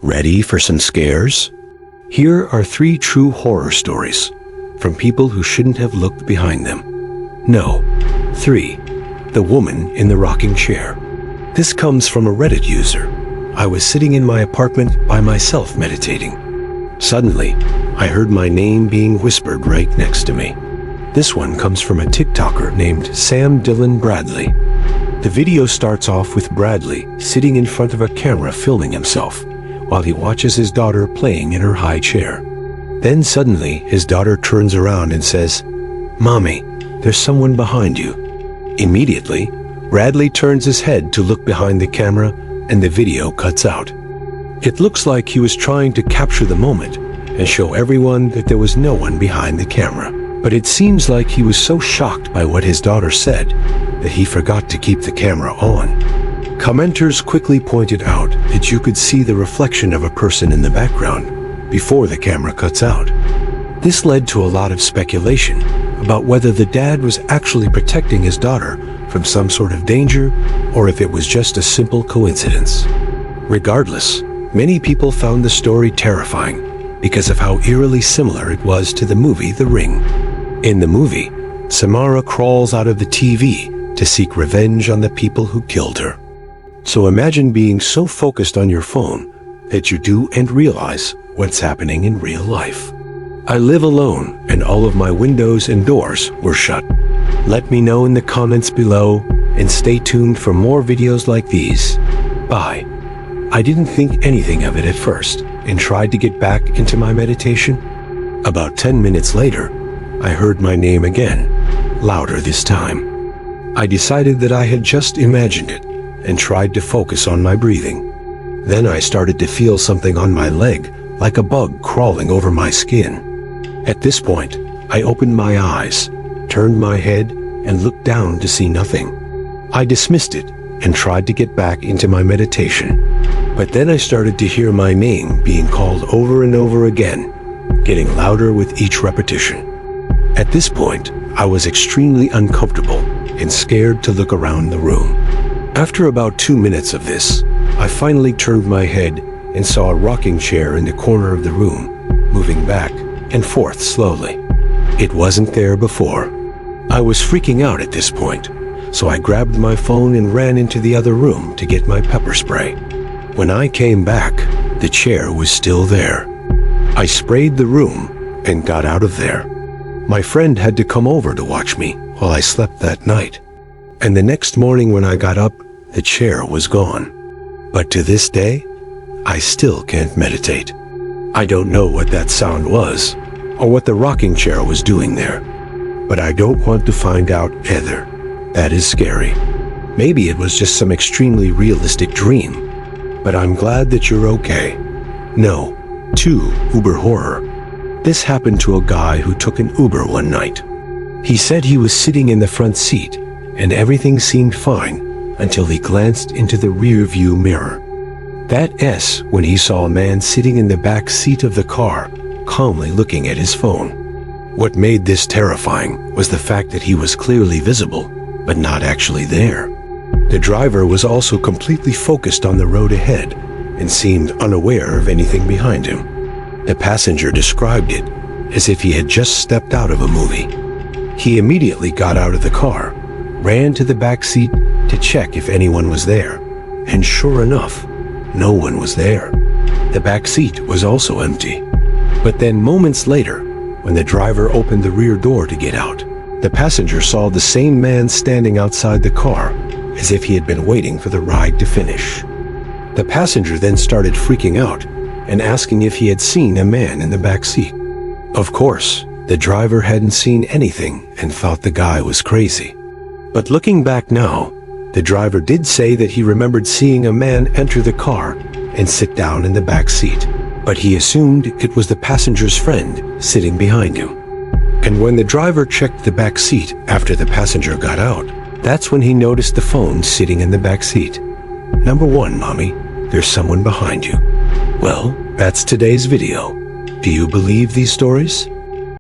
Ready for some scares? Here are 3 true horror stories from people who shouldn't have looked behind them. No. 3. The woman in the rocking chair. This comes from a Reddit user. I was sitting in my apartment by myself meditating. Suddenly, I heard my name being whispered right next to me. This one comes from a TikToker named Sam Dylan Bradley. The video starts off with Bradley sitting in front of a camera filming himself while he watches his daughter playing in her high chair. Then suddenly, his daughter turns around and says, "Mommy, there's someone behind you." Immediately, Bradley turns his head to look behind the camera and the video cuts out. It looks like he was trying to capture the moment and show everyone that there was no one behind the camera. But it seems like he was so shocked by what his daughter said that he forgot to keep the camera on. Commenters quickly pointed out that you could see the reflection of a person in the background before the camera cuts out. This led to a lot of speculation about whether the dad was actually protecting his daughter from some sort of danger or if it was just a simple coincidence. Regardless, many people found the story terrifying because of how eerily similar it was to the movie The Ring. In the movie, Samara crawls out of the TV to seek revenge on the people who killed her. So imagine being so focused on your phone that you do and realize what's happening in real life. I live alone and all of my windows and doors were shut. Let me know in the comments below and stay tuned for more videos like these. Bye. I didn't think anything of it at first and tried to get back into my meditation. About 10 minutes later, I heard my name again, louder this time. I decided that I had just imagined it and tried to focus on my breathing. Then I started to feel something on my leg, like a bug crawling over my skin. At this point, I opened my eyes, turned my head, and looked down to see nothing. I dismissed it and tried to get back into my meditation. But then I started to hear my name being called over and over again, getting louder with each repetition. At this point, I was extremely uncomfortable and scared to look around the room. After about 2 minutes of this, I finally turned my head and saw a rocking chair in the corner of the room, moving back and forth slowly. It wasn't there before. I was freaking out at this point, so I grabbed my phone and ran into the other room to get my pepper spray. When I came back, the chair was still there. I sprayed the room and got out of there. My friend had to come over to watch me while I slept that night. And the next morning when I got up, the chair was gone. But to this day, I still can't meditate. I don't know what that sound was, or what the rocking chair was doing there. But I don't want to find out either. That is scary. Maybe it was just some extremely realistic dream. But I'm glad that you're okay. No, to Uber horror. This happened to a guy who took an Uber one night. He said he was sitting in the front seat, and everything seemed fine until he glanced into the rearview mirror. That is when he saw a man sitting in the back seat of the car, calmly looking at his phone. What made this terrifying was the fact that he was clearly visible, but not actually there. The driver was also completely focused on the road ahead and seemed unaware of anything behind him. The passenger described it as if he had just stepped out of a movie. He immediately got out of the car, ran to the back seat to check if anyone was there, and sure enough, no one was there. The back seat was also empty. But then moments later, when the driver opened the rear door to get out, the passenger saw the same man standing outside the car as if he had been waiting for the ride to finish. The passenger then started freaking out and asking if he had seen a man in the back seat. Of course, the driver hadn't seen anything and thought the guy was crazy. But looking back now, the driver did say that he remembered seeing a man enter the car and sit down in the back seat, but he assumed it was the passenger's friend sitting behind him. And when the driver checked the back seat after the passenger got out, that's when he noticed the phone sitting in the back seat. Number 1, Mommy, there's someone behind you. Well, that's today's video. Do you believe these stories?